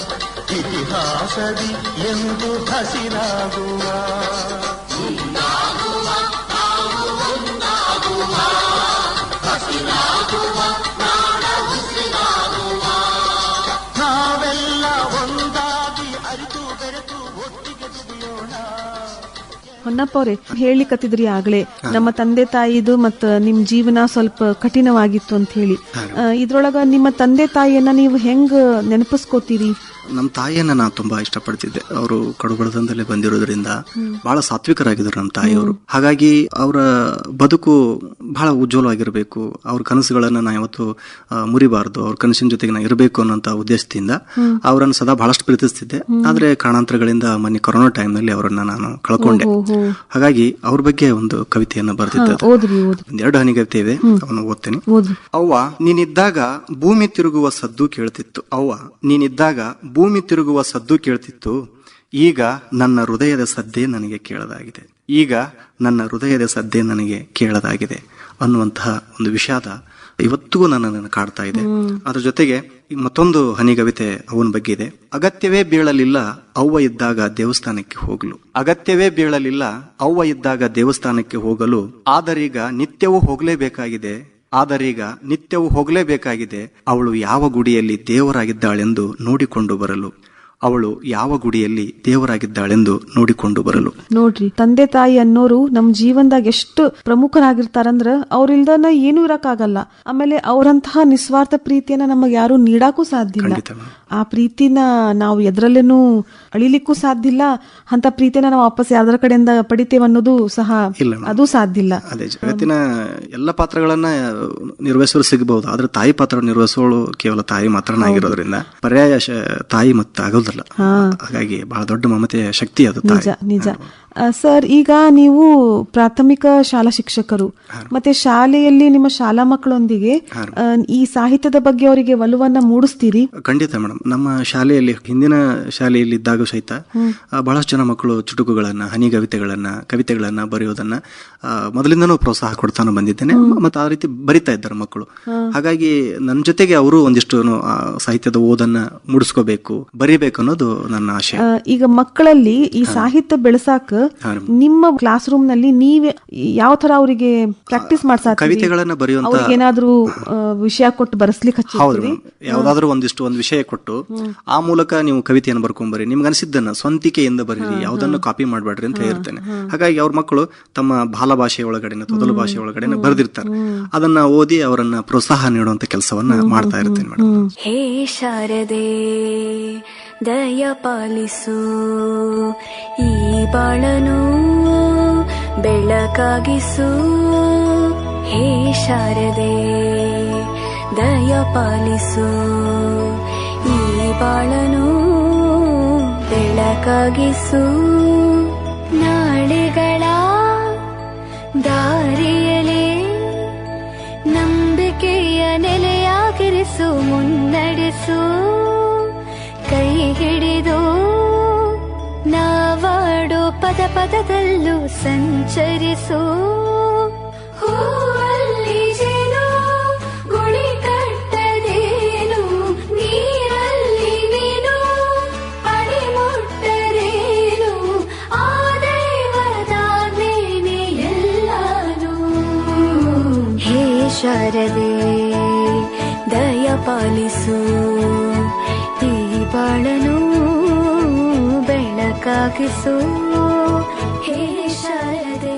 ಇತಿಹಾಸದಿ ಎಂದು ಹಸಿರಾಗುವ. ಹೊನ್ನಪ್ಪ ಅವ್ರೆ, ಹೇಳಿಕತ್ತಿದ್ರಿ ಆಗ್ಲೇ ನಮ್ಮ ತಂದೆ ತಾಯಿದು ಮತ್ತ ನಿಮ್ ಜೀವನ ಸ್ವಲ್ಪ ಕಠಿಣವಾಗಿತ್ತು ಅಂತ ಹೇಳಿ. ಇದ್ರೊಳಗ ನಿಮ್ಮ ತಂದೆ ತಾಯಿಯನ್ನ ನೀವು ಹೆಂಗ್ ನೆನಪಿಸ್ಕೋತೀರಿ? ನಮ್ಮ ತಾಯಿಯನ್ನ ನಾನು ತುಂಬಾ ಇಷ್ಟಪಡ್ತಿದ್ದೆ. ಅವರು ಕಡುಬಡತನದಲ್ಲೇ ಬಂದಿರೋದ್ರಿಂದ ಬಹಳ ಸಾತ್ವಿಕರಾಗಿದ್ರು ನಮ್ಮ ತಾಯಿಯವರು. ಹಾಗಾಗಿ ಅವರ ಬದುಕು ಬಹಳ ಉಜ್ವಲವಾಗಿರ್ಬೇಕು, ಅವ್ರ ಕನಸುಗಳನ್ನ ನಾ ಯಾವತ್ತು ಮುರಿಬಾರ್ದು, ಅವ್ರ ಕನಸಿನ ಜೊತೆಗೆ ನಾ ಇರಬೇಕು ಅನ್ನೋಂತ ಉದ್ದೇಶದಿಂದ ಅವರನ್ನು ಸದಾ ಬಹಳಷ್ಟು ಪ್ರೀತಿಸ್ತಿದ್ದೆ. ಆದ್ರೆ ಕಾರಣಾಂತರಗಳಿಂದ ಮೊನ್ನೆ ಕೊರೋನಾ ಟೈಮ್ ನಲ್ಲಿ ಅವರನ್ನ ನಾನು ಕಳ್ಕೊಂಡೆ. ಹಾಗಾಗಿ ಅವ್ರ ಬಗ್ಗೆ ಒಂದು ಕವಿತೆಯನ್ನು ಬರೆದಿದ್ದೆ. 2 ಹನಿ ಕವಿತೆ ಇದೆ, ಅವನು ಓದ್ತೇನೆ. ಅವ್ವ ನೀನಿದ್ದಾಗ ಭೂಮಿ ತಿರುಗುವ ಸದ್ದು ಕೇಳ್ತಿತ್ತು, ಅವ್ವ ನೀನಿದ್ದಾಗ ಭೂಮಿ ತಿರುಗುವ ಸದ್ದು ಕೇಳ್ತಿತ್ತು, ಈಗ ನನ್ನ ಹೃದಯದ ಸದ್ದೇ ನನಗೆ ಕೇಳದಾಗಿದೆ, ಈಗ ನನ್ನ ಹೃದಯದ ಸದ್ದೇ ನನಗೆ ಕೇಳದಾಗಿದೆ ಅನ್ನುವಂತಹ ಒಂದು ವಿಷಾದ ಇವತ್ತಿಗೂ ನನ್ನನ್ನು ಕಾಡ್ತಾ ಇದೆ. ಅದ್ರ ಜೊತೆಗೆ ಮತ್ತೊಂದು ಹನಿಗವಿತೆ ಅವನ ಬಗ್ಗೆ ಇದೆ. ಅಗತ್ಯವೇ ಬೀಳಲಿಲ್ಲ ಅವ್ವ ಇದ್ದಾಗ ದೇವಸ್ಥಾನಕ್ಕೆ ಹೋಗಲು, ಅಗತ್ಯವೇ ಬೀಳಲಿಲ್ಲ ಅವ್ವ ಇದ್ದಾಗ ದೇವಸ್ಥಾನಕ್ಕೆ ಹೋಗಲು, ಆದರೀಗ ನಿತ್ಯವೂ ಹೋಗಲೇಬೇಕಾಗಿದೆ, ಆದರೀಗ ನಿತ್ಯವೂ ಹೋಗಲೇಬೇಕಾಗಿದೆ, ಅವಳು ಯಾವ ಗುಡಿಯಲ್ಲಿ ದೇವರಾಗಿದ್ದಾಳೆಂದು ನೋಡಿಕೊಂಡು ಬರಲು, ಅವಳು ಯಾವ ಗುಡಿಯಲ್ಲಿ ದೇವರಾಗಿದ್ದಾಳೆಂದು ನೋಡಿಕೊಂಡು ಬರಲು. ನೋಡ್ರಿ, ತಂದೆ ತಾಯಿ ಅನ್ನೋರು ನಮ್ ಜೀವನದಾಗ ಎಷ್ಟು ಪ್ರಮುಖರಾಗಿರ್ತಾರಂದ್ರ ಅವ್ರಿಲ್ದನ ಏನು ಇರಕ್ಕಾಗಲ್ಲ. ಆಮೇಲೆ ಅವ್ರಂತಹ ನಿಸ್ವಾರ್ಥ ಪ್ರೀತಿಯನ್ನ ನಮಗ್ ಯಾರು ನೀಡಾಕೂ ಸಾಧ್ಯ ಇಲ್ಲ. ಆ ಪ್ರೀತಿನ ನಾವು ಎದ್ರಲ್ಲೇನು ಅಳಿಲಿಕ್ಕೂ ಸಾಧ್ಯ ಇಲ್ಲ. ಅಂತ ಪ್ರೀತಿನ ನಾವು ವಾಪಸ್ ಯಾವ್ದರ ಕಡೆಯಿಂದ ಪಡಿತೇವೆ ಅನ್ನೋದು ಸಹ ಅದು ಸಾಧ್ಯ ಇಲ್ಲ. ಅದೇ ಜಗತ್ತಿನ ಎಲ್ಲ ಪಾತ್ರಗಳನ್ನ ನಿರ್ವಹಿಸಲು ಸಿಗಬಹುದು, ಆದ್ರೆ ತಾಯಿ ಪಾತ್ರ ನಿರ್ವಹಿಸೋಳು ಕೇವಲ ತಾಯಿ ಮಾತ್ರ ಆಗಿರೋದ್ರಿಂದ ಪರ್ಯಾಯ ತಾಯಿ ಮತ್ತೆ ಆಗೋದಿಲ್ಲ. ಹಾಗಾಗಿ ಬಹಳ ದೊಡ್ಡ ಮಮತೆಯ ಶಕ್ತಿ ಅದು. ನಿಜ. ಸರ್, ಈಗ ನೀವು ಪ್ರಾಥಮಿಕ ಶಾಲಾ ಶಿಕ್ಷಕರು, ಮತ್ತೆ ಶಾಲೆಯಲ್ಲಿ ನಿಮ್ಮ ಶಾಲಾ ಮಕ್ಕಳೊಂದಿಗೆ ಈ ಸಾಹಿತ್ಯದ ಬಗ್ಗೆ ಅವರಿಗೆ ಒಲವನ್ನ ಮೂಡಿಸ್ತೀರಿ? ಖಂಡಿತ ಮೇಡಮ್. ನಮ್ಮ ಶಾಲೆಯಲ್ಲಿ ಹಿಂದಿನ ಶಾಲೆಯಲ್ಲಿ ಇದ್ದಾಗ ಸಹಿತ ಬಹಳಷ್ಟು ಜನ ಮಕ್ಕಳು ಚುಟುಕುಗಳನ್ನ, ಹನಿಗವಿತೆಗಳನ್ನ, ಕವಿತೆಗಳನ್ನ ಬರೆಯೋದನ್ನ ಮೊದಲಿಂದನೂ ಪ್ರೋತ್ಸಾಹ ಕೊಡ್ತಾನು ಬಂದಿದ್ದೇನೆ. ಮತ್ತೆ ಆ ರೀತಿ ಬರಿತಾ ಇದ್ದಾರೆ ಮಕ್ಕಳು. ಹಾಗಾಗಿ ನನ್ನ ಜೊತೆಗೆ ಅವರು ಒಂದಿಷ್ಟು ಸಾಹಿತ್ಯದ ಓದನ್ನ ಮೂಡಿಸ್ಕೋಬೇಕು, ಬರೀಬೇಕು ಅನ್ನೋದು ನನ್ನ ಆಶೆ. ಈಗ ಮಕ್ಕಳಲ್ಲಿ ಈ ಸಾಹಿತ್ಯ ಬೆಳೆಸಾಕ ನಿಮ್ಮ ಕ್ಲಾಸ್ ರೂಮ್ ನಲ್ಲಿ ನೀವೇ ಯಾವ ತರ ಅವರಿಗೆ ಪ್ರಾಕ್ಟೀಸ್ ಮಾಡ್ಸಾ? ಕವಿತೆಗಳನ್ನ ಬರೆಯುವಂತ ಏನಾದ್ರೂ ವಿಷಯ ಕೊಟ್ಟು ಬರೆಸ್ಲಿಕ್ಕೆ ಯಾವ್ದಾದ್ರು ಒಂದಿಷ್ಟು ಒಂದು ವಿಷಯ ಕೊಟ್ಟು ಆ ಮೂಲಕ ನೀವು ಕವಿತೆಯನ್ನು ಬರ್ಕೊಂಬರಿ, ನಿಮ್ಗೆ ಅನಿಸಿದ್ದನ್ನ ಸ್ವಂತಿಕೆಯಿಂದ ಬರೀರಿ, ಯಾವ್ದನ್ನು ಕಾಪಿ ಮಾಡ್ಬೇಡ್ರಿ ಅಂತ ಹೇಳಿರ್ತೇನೆ. ಹಾಗಾಗಿ ಅವ್ರ ಮಕ್ಕಳು ತಮ್ಮ ಬಾಲ ಭಾಷೆ ಒಳಗಡೆ, ತೊದಲು ಭಾಷೆ ಒಳಗಡೆ ಬರೆದಿರ್ತಾರೆ. ಅದನ್ನ ಓದಿ ಅವರನ್ನ ಪ್ರೋತ್ಸಾಹ ನೀಡುವಂತ ಕೆಲಸವನ್ನ ಮಾಡ್ತಾ ಇರ್ತೇನೆ ಮೇಡಮ್. ಹೇ ಶಾರದೆ ದಯ ಪಾಲಿಸು ಈ ಬಾಳನು ಬೆಳಕಾಗಿಸು ಹೇ ಶಾರದೆ ದಯ ಪಾಲಿಸು ಈ ಬಾಳನು ಬೆಳಕಾಗಿಸು ನಾಳೆಗಳ ದಾರಿಯಲೇ ನಂಬಿಕೆಯ ನೆಲೆಯಾಗಿರಿಸು ಮುನ್ನಡೆಸು ಕೈ ಹಿಡಿದು ನಾವಾಡೋ ಪದ ಪದದಲ್ಲೂ ಸಂಚರಿಸು ಹೂವಲ್ಲಿ ಜೇನು ಗುಡಿ ಕಟ್ಟದೇನು ನೀರಲ್ಲಿ ನೀನು ಅಡಿ ಮುಟ್ಟರೇನು ಆ ದೈವದಾಜ್ಞೆನೇ ಎಲ್ಲಾನು ಹೇ ಶಾರದೆ ದಯ ಪಾಲಿಸು ಈ ಬಾಳನು ಬೆಳಕಾಗಿಸು ಹೇ ಶಾರದೆ.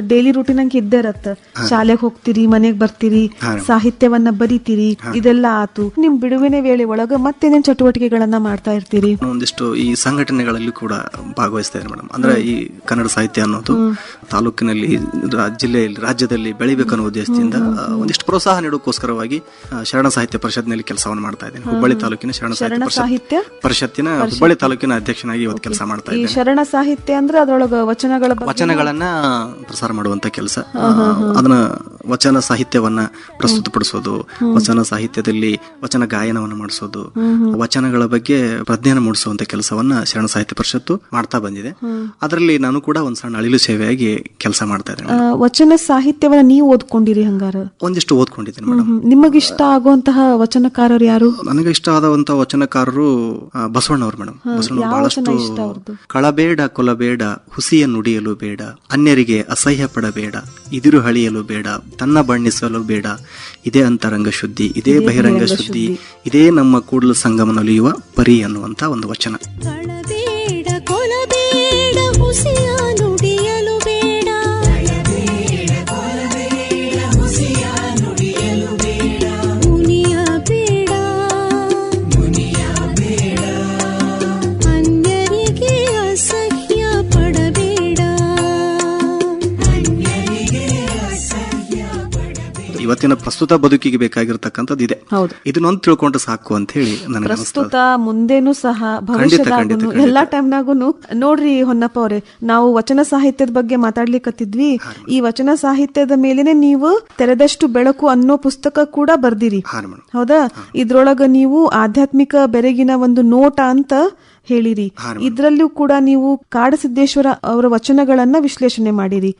ಡೈಲಿ ರೂಟೀನ್ ಅಂಕ ಇದ್ದೇ ಇರತ್ತ. ಶಾಲೆಗೆ ಹೋಗ್ತೀರಿ, ಮನೆಗ್ ಬರ್ತೀರಿ, ಸಾಹಿತ್ಯವನ್ನ ಬರೀತೀರಿ, ಇದೆಲ್ಲ ಆತು. ನಿಮ್ ಬಿಡುವಿನ ವೇಳೆ ಒಳಗ ಮತ್ತೇನೇನ್ ಚಟುವಟಿಕೆಗಳನ್ನ ಮಾಡ್ತಾ ಇರ್ತೀರಿ? ಒಂದಿಷ್ಟು ಈ ಸಂಘಟನೆಗಳಲ್ಲಿ ಕೂಡ ಭಾಗವಹಿಸ್ತಾ ಇದ್ದಾರೆ ಮೇಡಮ್. ಅಂದ್ರೆ ಈ ಕನ್ನಡ ಸಾಹಿತ್ಯ ಅನ್ನೋದು ತಾಲೂಕಿನಲ್ಲಿ, ಜಿಲ್ಲೆಯಲ್ಲಿ, ರಾಜ್ಯದಲ್ಲಿ ಬೆಳಿಬೇಕನ್ನೋ ಉದ್ದೇಶದಿಂದ ಒಂದಿಷ್ಟು ಪ್ರೋತ್ಸಾಹ ನೀಡೋಕ್ಕೋಸ್ಕರವಾಗಿ ಶರಣ ಸಾಹಿತ್ಯ ಪರಿಷತ್ನಲ್ಲಿ ಕೆಲಸವನ್ನು ಮಾಡ್ತಾ ಇದ್ದೇನೆ. ಹುಬ್ಬಳ್ಳಿ ತಾಲೂಕಿನ ಶರಣ ಸಾಹಿತ್ಯ ಪರಿಷತ್ತಿನ ಹುಬ್ಬಳ್ಳಿ ತಾಲೂಕಿನ ಅಧ್ಯಕ್ಷನಾಗಿ ಇವತ್ತು ಕೆಲಸ ಮಾಡ್ತಾ ಇದ್ದೇನೆ. ಈ ಶರಣ ಸಾಹಿತ್ಯ ಅಂದ್ರೆ ಅದ್ರೊಳಗ ವಚನಗಳನ್ನ ಪ್ರಸಾರ ಮಾಡುವಂತ ಕೆಲಸ. ಅದನ್ನ ವಚನ ಸಾಹಿತ್ಯವನ್ನ ಪ್ರಸ್ತುತಪಡಿಸೋದು, ವಚನ ಸಾಹಿತ್ಯದಲ್ಲಿ ವಚನ ಗಾಯನವನ್ನು ಮಾಡಿಸೋದು, ವಚನಗಳ ಬಗ್ಗೆ ಪ್ರಜ್ಞಾನ ಮೂಡಿಸುವಂತ ಕೆಲಸವನ್ನ ಶರಣ ಸಾಹಿತ್ಯ ಪರಿಷತ್ತು ಮಾಡ್ತಾ ಬಂದಿದೆ. ಅದರಲ್ಲಿ ನಾನು ಕೂಡ ಒಂದ್ ಸಣ್ಣ ಅಳಿಲು ಸೇವೆಯಾಗಿ ಕೆಲಸ ಮಾಡ್ತಾ ಇದ್ದೇನೆ. ವಚನ ಸಾಹಿತ್ಯವನ್ನ ನೀವು ಓದ್ಕೊಂಡಿರಿ? ಹಂಗಾರ ಒಂದಿಷ್ಟು ಓದ್ಕೊಂಡಿದ್ದೇನೆ ಮೇಡಮ್. ನಿಮಗಿಷ್ಟ ಆಗುವಂತಹ ವಚನಕಾರರು ಯಾರು? ನನಗೆ ಇಷ್ಟ ಆದಂತಹ ವಚನಕಾರರು ಬಸವಣ್ಣವ್ರು ಮೇಡಮ್. ಬಸವಣ್ಣ ಬಹಳಷ್ಟು ಕಳಬೇಡ ಕೊಲಬೇಡ ಹುಸಿಯ ನುಡಿಯಲು ಬೇಡ, ಅನ್ಯರಿಗೆ ಅಸಹ್ಯ ಪಡಬೇಡ, ಇದಿರು ಹಳಿಯಲು ಬೇಡ, ತನ್ನ ಬಣ್ಣಿಸಲು ಬೇಡ, ಇದೇ ಅಂತರಂಗ ಶುದ್ಧಿ, ಇದೇ ಬಹಿರಂಗ ಶುದ್ಧಿ, ಇದೇ ನಮ್ಮ ಕೂಡಲ ಸಂಗಮನೊಲಿಯುವ ಪರಿ ಅನ್ನುವಂತ ಒಂದು ವಚನ. ಕಳಬೇಡ ಕೊಲಬೇಡ ಹುಸಿಯ ನುಡಿಯಲು ಬೇಡ, ಮುನಿಯ ಬೇಡ, ಅನ್ಯರಿಗೆ ಅಸಹ್ಯ ಪಡಬೇಡ. ಇವತ್ತಿನ ಪ್ರಸ್ತುತ ಬದುಕಿಗೆ ಬೇಕಾಗಿರ್ತಕ್ಕಂಥದ್ದು ಇದೆ. ಇದನ್ನೊಂದು ತಿಳ್ಕೊಂಡ್ರೆ ಸಾಕು ಅಂತ ಹೇಳಿ ನನಗೆ ಪ್ರಸ್ತುತ ಮುಂದೇನು ಸಹ ಭವಿಷ್ಯದಾಗೂ ಎಲ್ಲಾ ಟೈಮ್ನಾಗೂನು ನೋಡ್ರಿ ಹೊನ್ನಪ್ಪ ಅವ್ರೆ, ನಾವು ವಚನ ಸಾಹಿತ್ಯದ ಬಗ್ಗೆ ಮಾತಾಡ್ಲಿಕ್ಕತ್ತಿದ್ವಿ. ಈ ವಚನ ಸಾಹಿತ್ಯದ ಮೇಲೇನೆ ನೀವು ತೆರೆದಷ್ಟು ಬೆಳಕು ಅನ್ನೋ ಪುಸ್ತಕ ಕೂಡ ಬರ್ದಿರಿ, ಹೌದಾ? ಇದ್ರೊಳಗ ನೀವು ಆಧ್ಯಾತ್ಮಿಕ ಬೆರಗಿನ ಒಂದು ನೋಟ ಅಂತ ಹೇಳಿರಿ. ಇದ್ರಲ್ಲೂ ಕೂಡ ನೀವು ಕಾಡಸಿದ್ದೇಶ್ವರ ಅವರ ವಚನಗಳನ್ನ ವಿಶ್ಲೇಷಣೆ ಮಾಡಿರಿ.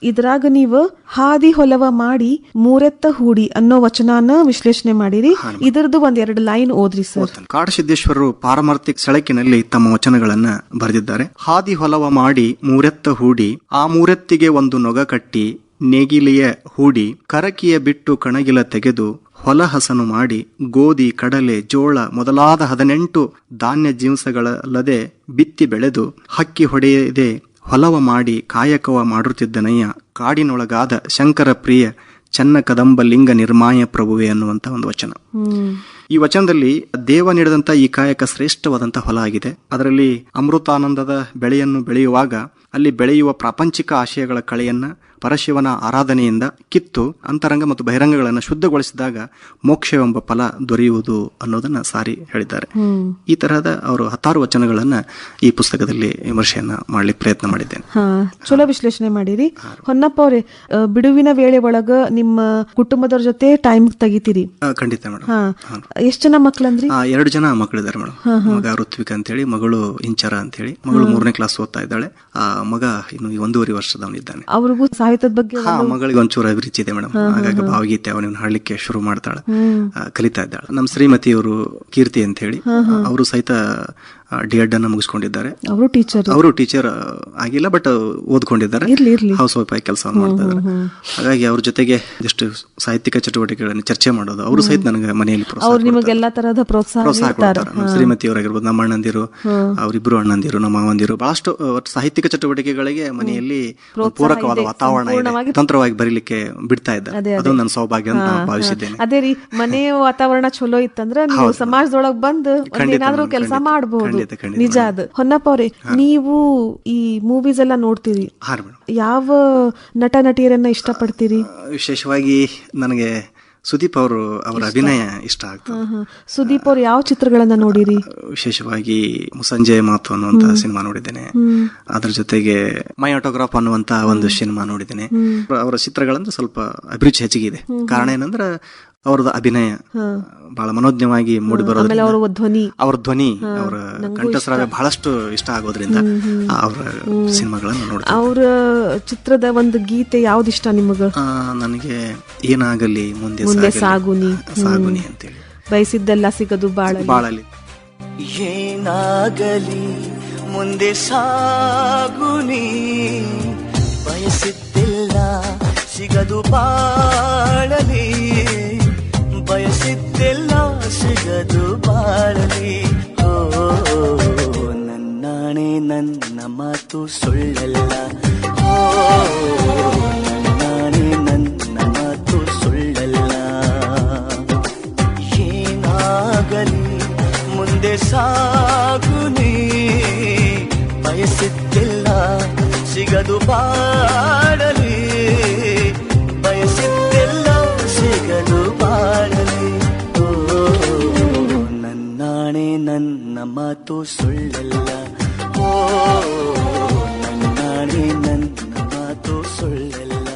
ಇದ್ರಾಗ ನೀವು ಹಾದಿ ಹೊಲವ ಮಾಡಿ ಮೂರೆತ್ತ ಹೂಡಿ ಅನ್ನೋ ವಚನಾನ ವಿಶ್ಲೇಷಣೆ ಮಾಡಿರಿ. ಇದರದ್ದು ಒಂದೆರಡು ಲೈನ್ ಓದ್ರಿ ಸರ್. ಕಾಡಸಿದ್ದೇಶ್ವರರು ಪಾರಮಾರ್ಥಿಕ ಸೆಳಕಿನಲ್ಲಿ ತಮ್ಮ ವಚನಗಳನ್ನ ಬರೆದಿದ್ದಾರೆ. ಹಾದಿ ಹೊಲವ ಮಾಡಿ ಮೂರೆತ್ತ ಹೂಡಿ, ಆ ಮೂರೆತ್ತಿಗೆ ಒಂದು ನೊಗ ಕಟ್ಟಿ ನೇಗಿಲಿಯ ಹೂಡಿ, ಕರಕಿಯ ಬಿಟ್ಟು ಕಣಗಿಲ ತೆಗೆದು ಹೊಲ ಹಸನು ಮಾಡಿ, ಗೋಧಿ ಕಡಲೆ ಜೋಳ ಮೊದಲಾದ 18 ಧಾನ್ಯ ಜೀವಸಗಳಲ್ಲದೆ ಬಿತ್ತಿ ಬೆಳೆದು, ಹಕ್ಕಿ ಹೊಡೆಯದೆ ಹೊಲವ ಮಾಡಿ ಕಾಯಕವ ಮಾಡುತ್ತಿದ್ದನಯ್ಯ, ಕಾಡಿನೊಳಗಾದ ಶಂಕರ ಪ್ರಿಯ ಚನ್ನ ಕದಂಬ ಲಿಂಗ ನಿರ್ಮಾಯ ಪ್ರಭುವೆ ಅನ್ನುವಂತ ಒಂದು ವಚನ. ಈ ವಚನದಲ್ಲಿ ದೇವ ನೀಡಿದಂತ ಈ ಕಾಯಕ ಶ್ರೇಷ್ಠವಾದಂತಹ ಹೊಲ ಆಗಿದೆ. ಅದರಲ್ಲಿ ಅಮೃತಾನಂದದ ಬೆಳೆಯನ್ನು ಬೆಳೆಯುವಾಗ ಅಲ್ಲಿ ಬೆಳೆಯುವ ಪ್ರಾಪಂಚಿಕ ಆಶಯಗಳ ಕಳೆಯನ್ನ ಪರಶಿವನ ಆರಾಧನೆಯಿಂದ ಕಿತ್ತು ಅಂತರಂಗ ಮತ್ತು ಬಹಿರಂಗಗಳನ್ನು ಶುದ್ಧಗೊಳಿಸಿದಾಗ ಮೋಕ್ಷವೆಂಬ ಫಲ ದೊರೆಯುವುದು ಅನ್ನೋದನ್ನ ಸಾರಿ ಹೇಳಿದ್ದಾರೆ. ಈ ತರಹದ ಅವರು 10 ವಚನಗಳನ್ನ ಈ ಪುಸ್ತಕದಲ್ಲಿ ವಿಮರ್ಶೆಯನ್ನ ಮಾಡ್ಲಿಕ್ಕೆ ಪ್ರಯತ್ನ ಮಾಡಿದ್ದೇನೆ. ಚಲೋ ವಿಶ್ಲೇಷಣೆ ಮಾಡಿರಿ ಹೊನ್ನಪ್ಪ ಅವ್ರೆ. ಬಿಡುವಿನ ವೇಳೆ ಒಳಗ ನಿಮ್ಮ ಕುಟುಂಬದವ್ರ ಜೊತೆ ಟೈಮ್ ತೆಗಿತೀರಿ? ಖಂಡಿತ ಮೇಡಮ್. ಎಷ್ಟ್ ಜನ ಮಕ್ಳಂದ್ರಿ? 2 ಜನ ಮಕ್ಕಳಿದ್ದಾರೆ ಮೇಡಮ್. ಮಗ ಋತ್ವಿಕ್ ಅಂತ ಹೇಳಿ, ಮಗಳು ಇಂಚರ ಅಂತ ಹೇಳಿ. ಮಗಳು 3ನೇ ಕ್ಲಾಸ್ ಓದ್ತಾ ಇದ್ದಾಳೆ. ಮಗ ಇನ್ನು 1.5 ವರ್ಷದವನಿದ್ದಾನೆ. ಅವ್ರಿಗೂ ಸಾಹಿತ್ಯದ ಬಗ್ಗೆ ಮಗಳಿಗೆ ಒಂಚೂರು ಅಭಿರುಚಿ ಇದೆ ಮೇಡಮ್. ಹಾಗಾಗಿ ಭಾವಗೀತೆ ಅವನನ್ನು ಹಾಡ್ಲಿಕ್ಕೆ ಶುರು ಮಾಡ್ತಾಳೆ, ಕಲಿತಾ ಇದ್ದಾಳೆ. ನಮ್ಮ ಶ್ರೀಮತಿಯವರು ಕೀರ್ತಿ ಅಂತ ಹೇಳಿ, ಅವರು ಸಹಿತ ಡಿ.ಎಡ್ ಅನ್ನ ಮುಗಿಸ್ಕೊಂಡಿದ್ದಾರೆ. ಅವರು ಟೀಚರ್ ಆಗಿಲ್ಲ, ಬಟ್ ಓದ್ಕೊಂಡಿದ್ದಾರೆ. ಹೌಸ್ ವೈಫ್ ಆಗಿ ಕೆಲಸವನ್ನು ಮಾಡ್ತಾ ಇದ್ದಾರೆ. ಹಾಗಾಗಿ ಅವ್ರ ಜೊತೆಗೆ ಎಷ್ಟು ಸಾಹಿತ್ಯಿಕ ಚಟುವಟಿಕೆಗಳನ್ನು ಚರ್ಚೆ ಮಾಡೋದು, ಅವರು ಸಹಿತ ನನಗೆ ಮನೆಯಲ್ಲಿ ಪ್ರೋತ್ಸಾಹ ಕೊಡ್ತಾರೆ. ನಮ್ಮ ಶ್ರೀಮತಿಯವರಾಗಿರ್ಬೋದು, ನಮ್ಮ ಅಣ್ಣಂದಿರು, ಅವರಿಬ್ರು ಅಣ್ಣಂದಿರು, ನಮ್ಮ ಮಾವಂದಿರು, ಬಹಳಷ್ಟು ಸಾಹಿತ್ಯಿಕ ಚಟುವಟಿಕೆಗಳಿಗೆ ಮನೆಯಲ್ಲಿ ಪೂರಕವಾದ ವಾತಾವರಣ ಇದೆ. ತಂತ್ರವಾಗಿ ಬರೀಲಿಕ್ಕೆ ಬಿಡ್ತಾ ಇದ್ದಾರೆ. ಅದು ನನ್ನ ಸೌಭಾಗ್ಯ ಅಂತ ಭಾವಿಸಿದ್ದೇನೆ. ಅದೇ ರೀ, ಮನೆಯ ವಾತಾವರಣ ಚಲೋ ಇತ್ತಂದ್ರೆ ನೀವು ಸಮಾಜದೊಳಗೆ ಬಂದು ಏನಾದ್ರೂ ಕೆಲಸ ಮಾಡಬಹುದು. ಖಂಡಿತ, ಖಂಡಿತ ನಿಜ ಅದು. ಹೊನ್ನಪ್ಪ ಅವ್ರೆ, ನೀವು ಈ ಮೂವೀಸ್ ಎಲ್ಲ ನೋಡ್ತೀರಿ, ಹಾ ಮೇಡಮ್. ಯಾವ ನಟ ನಟಿಯರನ್ನ ಇಷ್ಟಪಡ್ತೀರಿ? ವಿಶೇಷವಾಗಿ ನನಗೆ ಸುದೀಪ್ ಅವರ ಅಭಿನಯ ಇಷ್ಟ ಆಗ್ತದೆ. ಸುದೀಪ್ ಅವ್ರು ಯಾವ ಚಿತ್ರಗಳನ್ನ ನೋಡಿರಿ? ವಿಶೇಷವಾಗಿ ಮುಸ್ಸಂಜೆ ಮಾತು ಅನ್ನುವಂತ ಸಿನಿಮಾ ನೋಡಿದ್ದೇನೆ. ಅದ್ರ ಜೊತೆಗೆ ಮೈ ಆಟೋಗ್ರಾಫ್ ಅನ್ನುವಂತ ಒಂದು ಸಿನಿಮಾ ನೋಡಿದ್ದೇನೆ. ಅವರ ಚಿತ್ರಗಳಂದ್ರೆ ಸ್ವಲ್ಪ ಅಭಿರುಚಿ ಹೆಚ್ಚಿಗೆ ಇದೆ. ಕಾರಣ ಏನಂದ್ರೆ ಅವ್ರದ್ದು ಅಭಿನಯ ಬಹಳ ಮನೋಜ್ಞವಾಗಿ ಮೂಡಿ ಬರೋದು, ಅವ್ರ ಧ್ವನಿ, ಅವರ ಕಂಠಸ್ರಾವ ಬಹಳಷ್ಟು ಇಷ್ಟ ಆಗೋದ್ರಿಂದ ಅವರ ಸಿನಿಮಾಗಳನ್ನು ನೋಡ್ತೀನಿ. ಅವರ ಚಿತ್ರದ ಒಂದು ಗೀತೆ ಯಾವ್ದು ಇಷ್ಟ ನಿಮಗ? ನನಗೆ ಏನಾಗಲಿ ಮುಂದೆ ಸಾಗುನಿ ಅಂತೇಳಿ, ಬಯಸಿದ್ದೆಲ್ಲ ಸಿಗದು ಬಾಳಲಿ. ಏನಾಗಲಿ ಮುಂದೆ ಸಾಗುನಿ, ಬಯಸಿದ್ದೆಲ್ಲ ಸಿಗದು ಬಾಳಲಿ, ಬಯಸಿದ್ದೆಲ್ಲ ಸಿಗದು ಬಾಳಲಿ. ಓ ನನ್ನಾಣೆ ನನ್ನ ಮಾತು ಸುಳ್ಳಲ್ಲ, ಓ ನನ್ನಾಣೆ ನನ್ನ ಮಾತು ಸುಳ್ಳಲ್ಲ. ಏನಾಗಲಿ ಮುಂದೆ ಸಾಗುನಿ, ಬಯಸಿದ್ದೆಲ್ಲ ಸಿಗದು ಬಾಳಲಿ, ಬಯಸಿದ್ದೆಲ್ಲ ಸಿಗದು ಬಾಳಲಿ. ಓ ನನ್ನಾಣೆ ನನ್ನ ಮಾತು ಸುಳ್ಳಲ್ಲ, ಓ ನನ್ನಾಣೆ ನನ್ನ ಮಾತು ಸುಳ್ಳಲ್ಲ.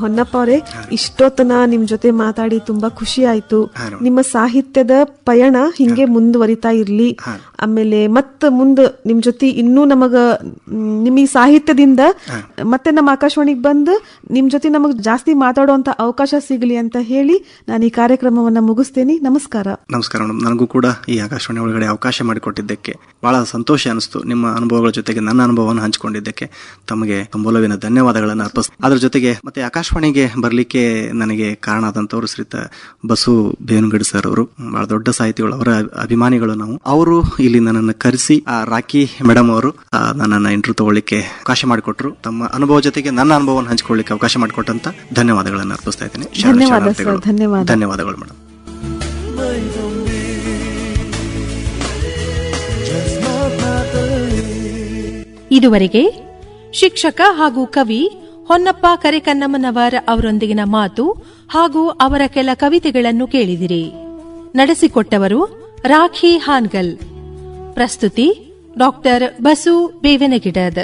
ಹೊನ್ನಪ್ಪ ಅವರೇ, ಇಷ್ಟೊತ್ತನ ನಿಮ್ ಜೊತೆ ಮಾತಾಡಿ ತುಂಬಾ ಖುಷಿ ಆಯ್ತು. ನಿಮ್ಮ ಸಾಹಿತ್ಯದ ಪಯಣ ಹಿಂಗೆ ಮುಂದುವರಿತಾ ಇರ್ಲಿ. ಆಮೇಲೆ ಮತ್ತ ಮುಂದ ನಿಮ್ ಜೊತೆ ಇನ್ನೂ ನಮಗ ನಿಮ್ ಈ ಸಾಹಿತ್ಯದಿಂದ ಮತ್ತೆ ನಮ್ಮ ಆಕಾಶವಾಣಿಗೆ ಬಂದು ನಿಮ್ ಜೊತೆ ನಮಗ್ ಜಾಸ್ತಿ ಮಾತಾಡುವಂತ ಅವಕಾಶ ಸಿಗಲಿ ಅಂತ ಹೇಳಿ ನಾನು ಈ ಕಾರ್ಯಕ್ರಮವನ್ನ ಮುಗಿಸ್ತೇನೆ. ನಮಸ್ಕಾರ. ನಮಸ್ಕಾರ ಮೇಡಮ್. ನನಗೂ ಕೂಡ ಈ ಆಕಾಶವಾಣಿ ಒಳಗಡೆ ಅವಕಾಶ ಮಾಡಿಕೊಟ್ಟಿದ್ದಕ್ಕೆ ಬಹಳ ಸಂತೋಷ ಅನಿಸ್ತು. ನಿಮ್ಮ ಅನುಭವಗಳ ಜೊತೆಗೆ ನನ್ನ ಅನುಭವವನ್ನು ಹಂಚಿಕೊಂಡಿದ್ದಕ್ಕೆ ತಮಗೆ ತುಂಬಲವಿನ ಧನ್ಯವಾದಗಳನ್ನು ಅರ್ಪಿಸ್ತೀನಿ. ಅದ್ರ ಜೊತೆಗೆ ಮತ್ತೆ ಆಕಾಶವಾಣಿಗೆ ಬರ್ಲಿಕ್ಕೆ ನನಗೆ ಕಾರಣ ಆದಂತವರು ಶ್ರೀತ ಬಸು ಬೇವನಗಡ ಸರ್ ಅವರು ಬಹಳ ದೊಡ್ಡ ಸಾಹಿತಿಗಳು, ಅವರ ಅಭಿಮಾನಿಗಳು ನಾವು. ಅವರು ಇಲ್ಲಿ ನನ್ನನ್ನು ಕರೆಸಿ ರಾಖಿ ಮೇಡಮ್ ಅವರು ನನ್ನನ್ನು ಇಂಟರ್ವ್ಯೂ ತಗೊಳ್ಳಿಕ್ಕೆ ಅವಕಾಶ ಮಾಡಿಕೊಟ್ರು. ತಮ್ಮ ಅನುಭವ ಜೊತೆಗೆ ನನ್ನ ಅನುಭವವನ್ನು ಹಂಚಿಕೊಳ್ಳಿಕ್ಕೆ ಅವಕಾಶ ಮಾಡಿಕೊಟ್ಟಂತ ಧನ್ಯವಾದಗಳನ್ನು ಅರ್ಪಿಸ್ತಾ ಇದ್ದೀನಿ. ಧನ್ಯವಾದಗಳು ಮೇಡಮ್. ಇದುವರೆಗೆ ಶಿಕ್ಷಕ ಹಾಗೂ ಕವಿ ಹೊನ್ನಪ್ಪ ಕರೆಕನ್ನಮ್ಮನವರ ಅವರೊಂದಿಗಿನ ಮಾತು ಹಾಗೂ ಅವರ ಕೆಲ ಕವಿತೆಗಳನ್ನು ಕೇಳಿದಿರಿ. ನಡೆಸಿಕೊಟ್ಟವರು ರಾಖಿ ಹಾನ್ಗಲ್. ಪ್ರಸ್ತುತಿ ಡಾಕ್ಟರ್ ಬಸು ಬೇವನಗಿಡದ್.